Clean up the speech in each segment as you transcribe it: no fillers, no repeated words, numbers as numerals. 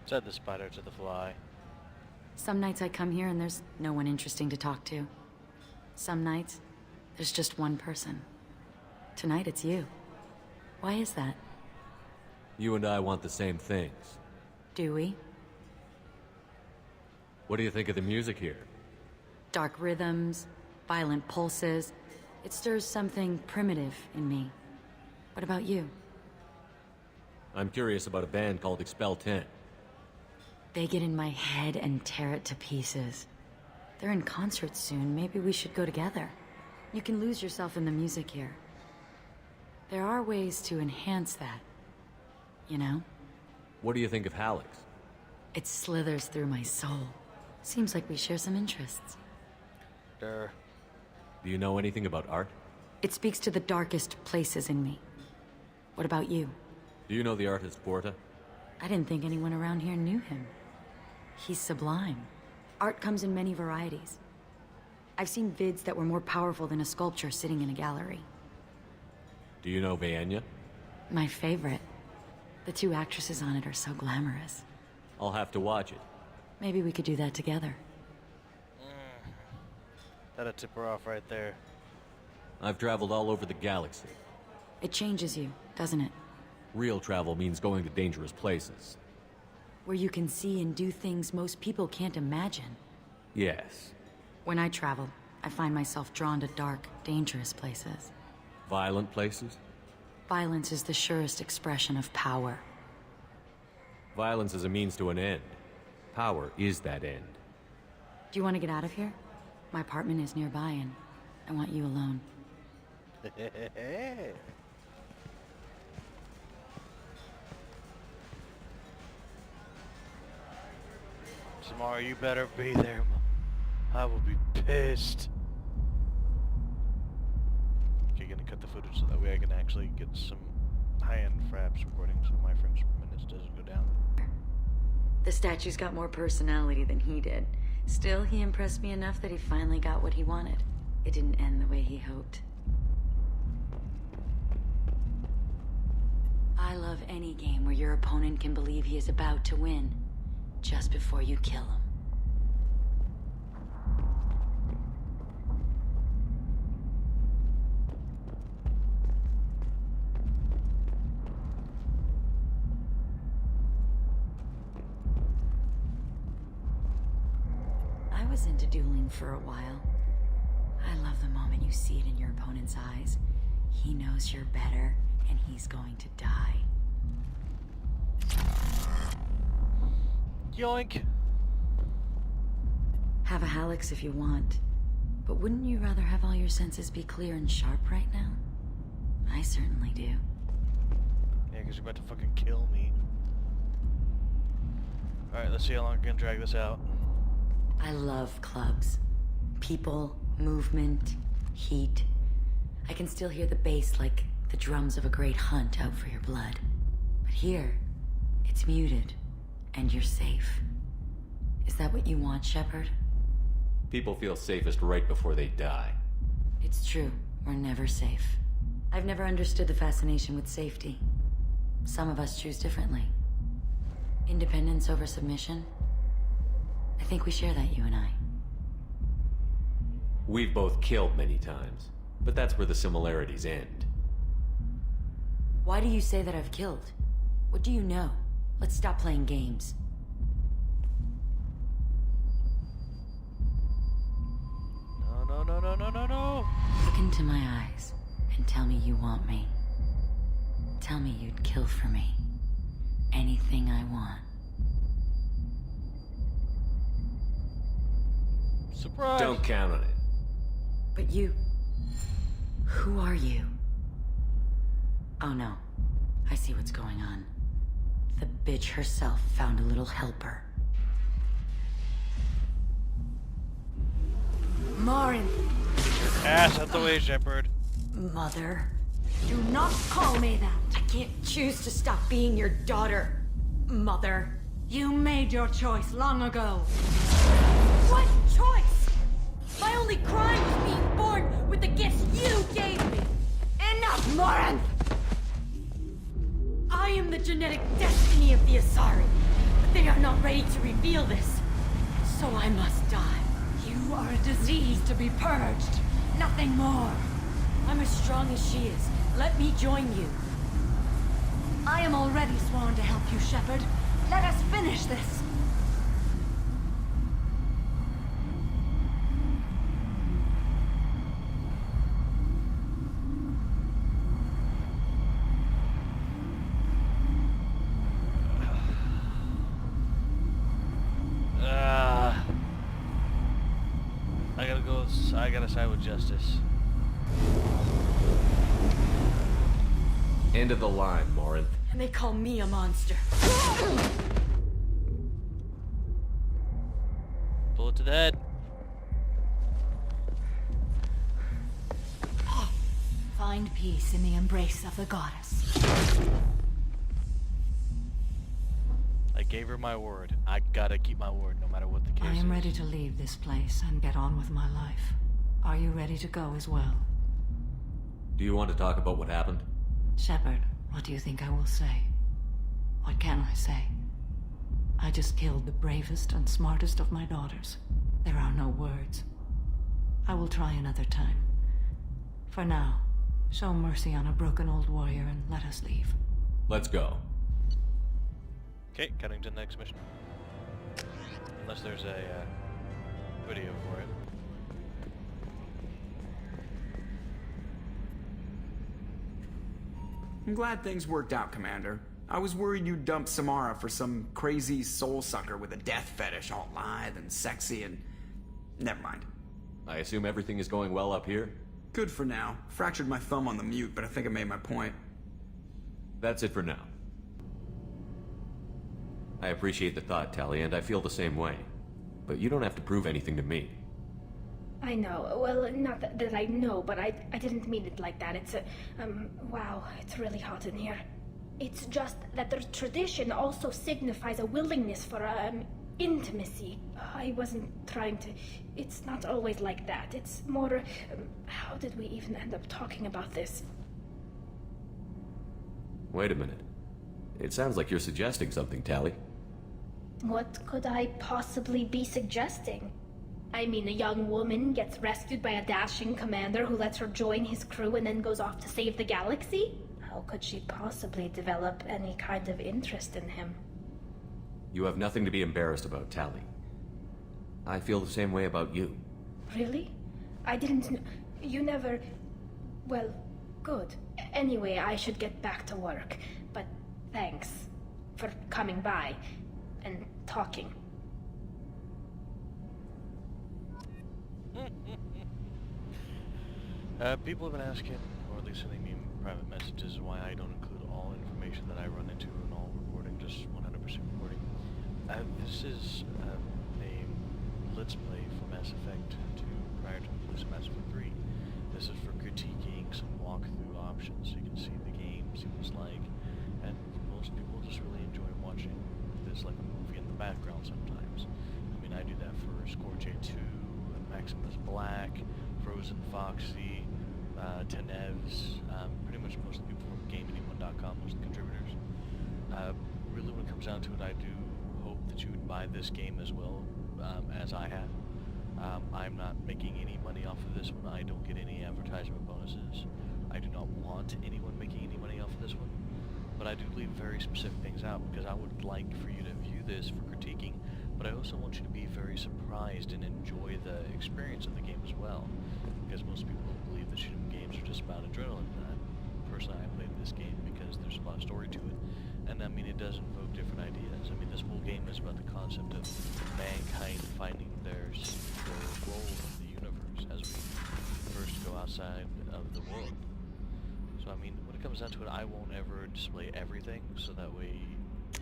Said the spider to the fly. Some nights I come here and there's no one interesting to talk to. Some nights, there's just one person. Tonight it's you. Why is that? You and I want the same things. Do we? What do you think of the music here? Dark rhythms, violent pulses. It stirs something primitive in me. What about you? I'm curious about a band called Expel 10. They get in my head and tear it to pieces. They're in concert soon. Maybe we should go together. You can lose yourself in the music here. There are ways to enhance that, you know? What do you think of Hallex? It slithers through my soul. Seems like we share some interests. Do you know anything about art? It speaks to the darkest places in me. What about you? Do you know the artist Porta? I didn't think anyone around here knew him. He's sublime. Art comes in many varieties. I've seen vids that were more powerful than a sculpture sitting in a gallery. Do you know Vaenya? My favorite. The two actresses on it are so glamorous. I'll have to watch it. Maybe we could do that together. That'll tip her off right there. I've traveled all over the galaxy. It changes you, doesn't it? Real travel means going to dangerous places. Where you can see and do things most people can't imagine. Yes. When I travel, I find myself drawn to dark, dangerous places. Violent places? Violence is the surest expression of power. Violence is a means to an end. Power is that end. Do you want to get out of here? My apartment is nearby and I want you alone. Samara, you better be there. I will be pissed. Okay, gonna cut the footage so that way I can actually get some high-end fraps recording so my frames per minute doesn't go down. The statue's got more personality than he did. Still, he impressed me enough that he finally got what he wanted. It didn't end the way he hoped. I love any game where your opponent can believe he is about to win, just before you kill him. I was into dueling for a while. I love the moment you see it in your opponent's eyes. He knows you're better, and he's going to die. Yoink! Have a Hallex if you want. But wouldn't you rather have all your senses be clear and sharp right now? I certainly do. Yeah, because you're about to fucking kill me. Alright, let's see how long I can drag this out. I love clubs. People, movement, heat. I can still hear the bass like the drums of a great hunt out for your blood. But here, it's muted, and you're safe. Is that what you want, Shepard? People feel safest right before they die. It's true. We're never safe. I've never understood the fascination with safety. Some of us choose differently. Independence over submission? I think we share that, you and I. We've both killed many times, but that's where the similarities end. Why do you say that I've killed? What do you know? Let's stop playing games. No, no, no, no, no, no, no! Look into my eyes and tell me you want me. Tell me you'd kill for me. Anything I want. Surprise! Don't count on it. But you... Who are you? Oh no. I see what's going on. The bitch herself found a little helper. Morin! Ass out the way, Shepard. Mother. Do not call me that. I can't choose to stop being your daughter. Mother. You made your choice long ago. What choice? My only crime was being born with the gifts you gave me. Enough, Morin! I am the genetic destiny of the Asari, but they are I'm not ready to reveal this, so I must die. You are a disease to be purged, nothing more. I'm as strong as she is. Let me join you. I am already sworn to help you, Shepard. Let us finish this. I gotta side with justice. End of the line, Morinth. And they call me a monster. Bullet to the head. Find peace in the embrace of the goddess. I gave her my word. I gotta keep my word, no matter what the case is. I am ready to leave this place and get on with my life. Are you ready to go as well? Do you want to talk about what happened? Shepard, what do you think I will say? What can I say? I just killed the bravest and smartest of my daughters. There are no words. I will try another time. For now, show mercy on a broken old warrior and let us leave. Let's go. Okay, cutting to the next mission. Unless there's a video for it. I'm glad things worked out, Commander. I was worried you'd dump Samara for some crazy soul sucker with a death fetish, all lithe and sexy and... Never mind. I assume everything is going well up here? Good for now. Fractured my thumb on the mute, but I think I made my point. That's it for now. I appreciate the thought, Tali, and I feel the same way. But you don't have to prove anything to me. I know. Well, not that I know, but I didn't mean it like that. It's wow, it's really hot in here. It's just that the tradition also signifies a willingness for, intimacy. I wasn't trying to... It's not always like that. It's more... how did we even end up talking about this? Wait a minute. It sounds like you're suggesting something, Tali. What could I possibly be suggesting? I mean, a young woman gets rescued by a dashing commander who lets her join his crew and then goes off to save the galaxy? How could she possibly develop any kind of interest in him? You have nothing to be embarrassed about, Tali. I feel the same way about you. Really? I didn't know... You never... Well, good. Anyway, I should get back to work. But thanks for coming by and talking. People have been asking, or at least sending me private messages, why I don't include all information that I run into in all recording, just 100% recording. This is a Let's Play for Mass Effect 2 prior to the release of Mass Effect 3. This is for critiquing some walkthrough options, so you can see the game, see what it's like, and most people just really enjoy watching this like a movie in the background sometimes. I mean, I do that for Scorch 2, Maximus Black, Frozen Foxy, Tenevs, pretty much most of the people from GameAnyone.com, most of the contributors. Really, when it comes down to it, I do hope that you would buy this game as well as I have. I'm not making any money off of this one. I don't get any advertisement bonuses. I do not want anyone making any money off of this one. But I do leave very specific things out because I would like for you to view this for critiquing, but I also want you to be very surprised and enjoy the experience of the game as well. Because most people believe that shooting games are just about adrenaline. Personally, I played this game because there's a lot of story to it. And I mean, it does invoke different ideas. I mean, this whole game is about the concept of mankind finding their role in the universe as we first go outside of the world. So I mean, when it comes down to it, I won't ever display everything, so that way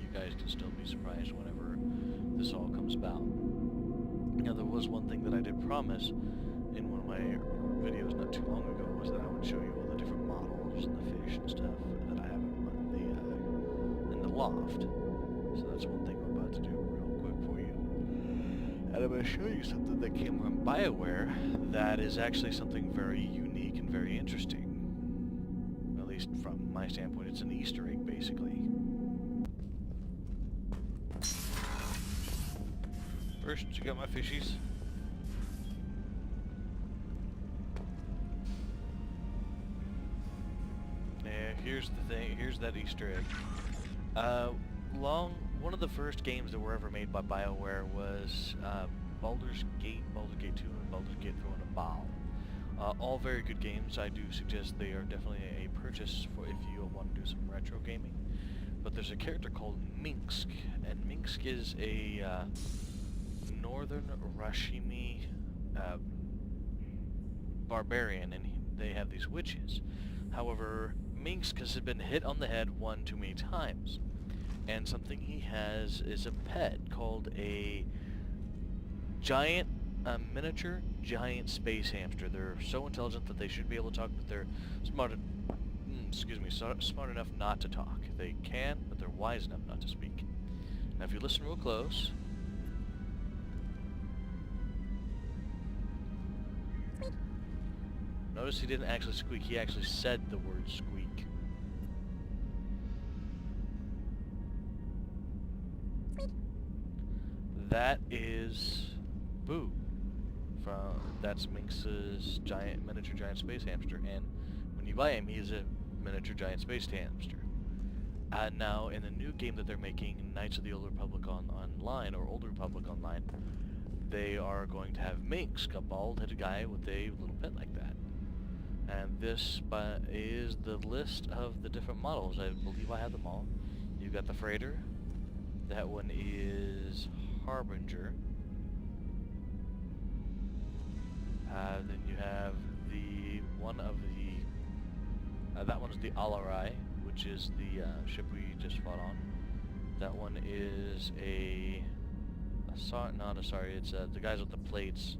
you guys can still be surprised whenever this all comes about. Now, there was one thing that I did promise in one of my videos not too long ago, was that I would show you all the different models and the fish and stuff that I have in the loft. So that's one thing I'm about to do real quick for you. And I'm going to show you something that came from BioWare that is actually something very unique and very interesting. At least from my standpoint, it's an Easter egg, basically. first. You got my fishies. Yeah, here's the thing. Here's that Easter egg. One of the first games that were ever made by BioWare was Baldur's Gate 2, and Baldur's Gate Throwing a Ball. All very good games. I do suggest they are definitely a purchase for if you want to do some retro gaming. But there's a character called Minsk, and Minsk is a northern Rashimi barbarian, and they have these witches. However, Minsk has been hit on the head one too many times, and something he has is a pet called a giant, miniature giant space hamster. They're so intelligent that they should be able to talk, but they're smart enough not to talk. They can, but they're wise enough not to speak. Now if you listen real close, notice he didn't actually squeak, he actually said the word squeak. That is Boo. That's Minx's miniature giant space hamster, and when you buy him, he's a miniature giant space hamster. Now, in the new game that they're making, Knights of the Old Republic Online, or Old Republic Online, they are going to have Minx, a bald-headed guy with a little pet like that. And this is the list of the different models. I believe I have them all. You've got the Freighter. That one is Harbinger. Then you have that one is the Alarai, which is the ship we just fought on. That one is it's the guys with the plates,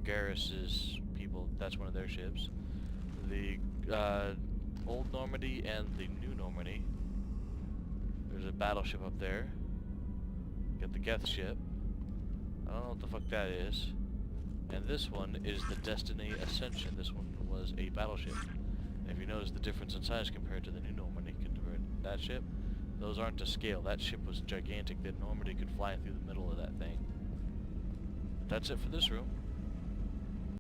Garrus's people, that's one of their ships. The Old Normandy and the New Normandy. There's a battleship up there. Got the Geth ship. I don't know what the fuck that is. And this one is the Destiny Ascension. This one was a battleship. And if you notice the difference in size compared to the New Normandy, compared to that ship, those aren't to scale. That ship was gigantic. That Normandy could fly through the middle of that thing. But that's it for this room.